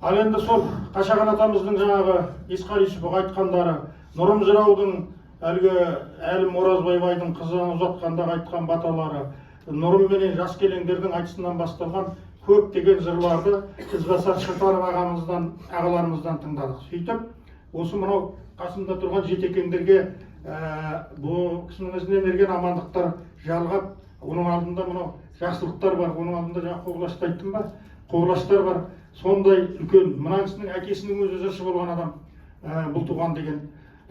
Ал енді сол Қашаған атамыздың жаңағы Есқали Жүсіпов айтқандары, Нұрым жыраудың әлгі Әлім Оразбай байдың қызын ұзатқандағы айтқан баталары, Нұрым менен жас келеңдердің айтысынан басталған көптеген жырларды Ізбасар Шыртанов ағаларымыздан тыңдадық. Сөйтіп, осы мынау қасымда тұрған жетекеңдерге бұл кісінің ізінен ерген амандықтар жалғап, оның алдында мынау жақсылықтар бар, оның алдында жаңа Қоғылашты айттым ба, Қоғылаштар бар. Сондай үлкен, мына кісінің әкесінің өзі жыршы болған адам, бұл туған деген.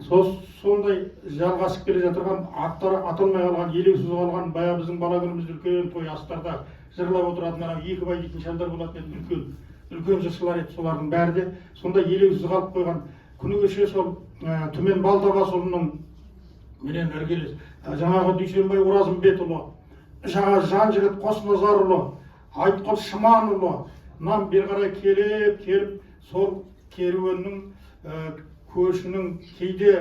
Сондай жалғасып келе жатырған, аттары аталмай қалған, елеусіз қалған, бая біздің бала күнімізде үлкен той астарда жырлап отыратын, екі бай дейтін шалдар болатын еді, үлкен жыршылар еді, солардың бәрі де сондай елеусіз қалып қойған. Күні кеше сол Түмен Балдабасұлының менен іргелес жаңағы Дүйсенбай Оразымбетұлы, жаңа Жан жігіт Қосназарұлы, Айтқұл Шыманұлынан бері қарай келіп, сол керуеннің көшінің кейде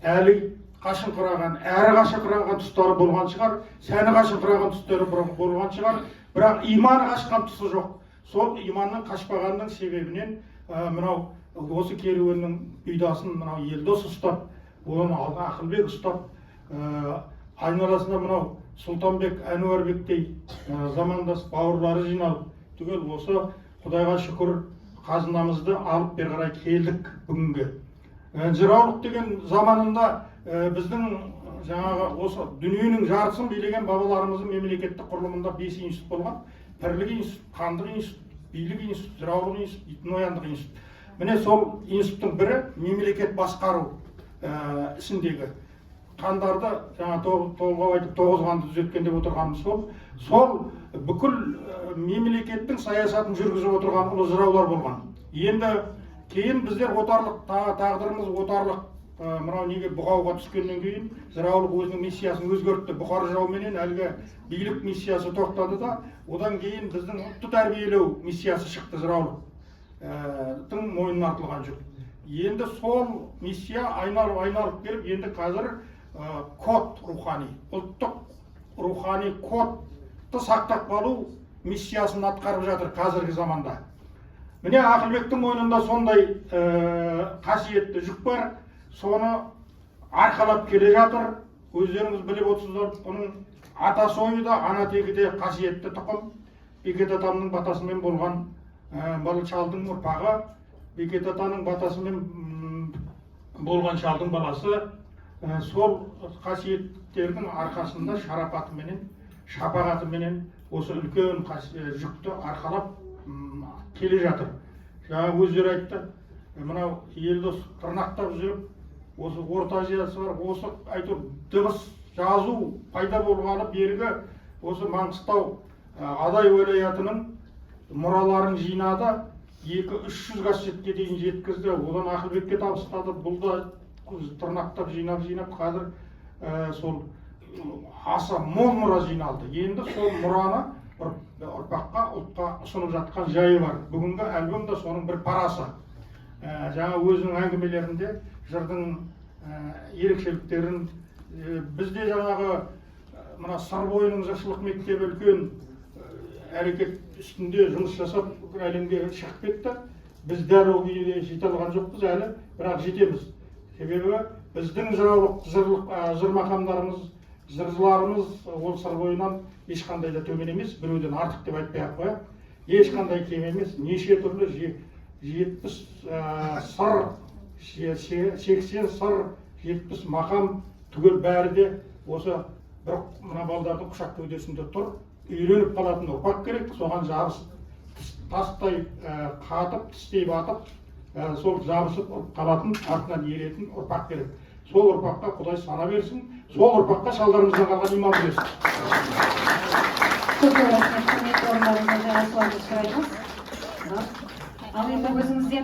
әлі қашыңқыраған, әрі қашыңқыраған тұстары болған шығар, сәні қашыңқыраған тұстары болған шығар, бірақ иманы қашқан тұсы жоқ. Сол иманның қашпағанның себебінен мынау осы керуеннің бұйдасын мынау Елдос ұстап, оны алға Ақылбек ұстап, айналасында мынау Сұлтанбек, Әнуарбектей замандас бауырлары жиналып, түгел осы Құдайға шүкір қазынамызды алып бері қарай келдік бүгінге. Жыраулық деген заманында біздің жаңағы осы дүниенің жартысын билеген бабаларымыздың мемлекеттік құрылымында 5 институт болған. Бірлік институт, хандық институт, билік институт, жыраулық институт, нояндық институт. Міне сол институттың бірі мемлекет басқару ісіндегі қандарды жаңа толғау айтып 9 қанды түзеткен деп отырғанымыз сол бүкіл мемлекеттің саясатын жүргізіп отырған ұлы жыраулар болған. Енді кейін біздер отарлық тағдырымыз отарлық мынау неге бұғауға түскеннен кейін жыраулық өзінің миссиясын өзгертті. Бұқар жырау менен әлгі билік миссиясы тоқтады да, одан кейін біздің ұлтты тәрбиелеу миссиясы шықты жыраулықтың мойнына артылған жүк. Енді сол миссия айналып келіп, енді қазір код рухани, ұлттық рухани кодты сақтап қалу миссиясын атқарып жатыр қазіргі заманда. Міне Ақылбектің мойнында сондай қасиетті жүк бар, соны арқалап келе жатыр. Өздеріңіз біліп отырсыздар, оның ата сойы да, ана тегі де қасиетті тұқым. Бекет атамның батасымен болған бала шалдың ұрпағы, Бекет атаның батасымен болған шалдың баласы, сол қасиеттердің арқасында шарапатыменен, шапағатыменен осы үлкен жүкті арқалап келе жатыр. Жаңа өздері айтты, мынау Елдос тырнақтап жүріп, осы Орта Азиясы бар, осы айтып дыбыс жазу пайда болғаны бергі осы Маңғыстау Адай уәлаятының мұраларын жинады, 200-300 қасиетке дейін жеткізді. Одан Ақылбекке табыстады. Бұл да тырнақтап жинап қазір сол аса мол мұра жиналды. Енді сол мұраны ұрпаққа, ұлтқа ұсынып жатқан жайы бар. Бүгінгі альбом да соның бір парасы. Жаңа өзінің әңгімелерінде жырдың ерекшеліктерін, бізде жаңағы мына сыр бойының жыршылық мектебі үлкен әрекет үстінде жұмыс жасап әлемге шығып кетті. Біз дәл ол күйге жете алған жоқпыз әлі, бірақ жетеміз. Себебі біздің жыр мақамдарымыз, жыршыларымыз ол сыр бойынан ешқандай да төмен емес, біреуден артық деп айтпай-ақ қояйық. Ешқандай кем емес, неше түрлі 70 сыр, 80 сыр, 70 мақам түгел бәрі де осы бір мына балдардың құшақ кеудесінде тұр. Үйреніп қалатын ұрпақ керек, соған жабысып, тастай қатып, тістей батып, сол жабысып қалатын, артынан еретін ұрпақ керек. Сол ұрпаққа Құдай сана берсін, сол ұрпаққа шалдарымыздан қалған иман берсін. Көп рахмет, құрметті орындарыңызға жарасуыңызды сұраймыз. Ал енді өзіңізден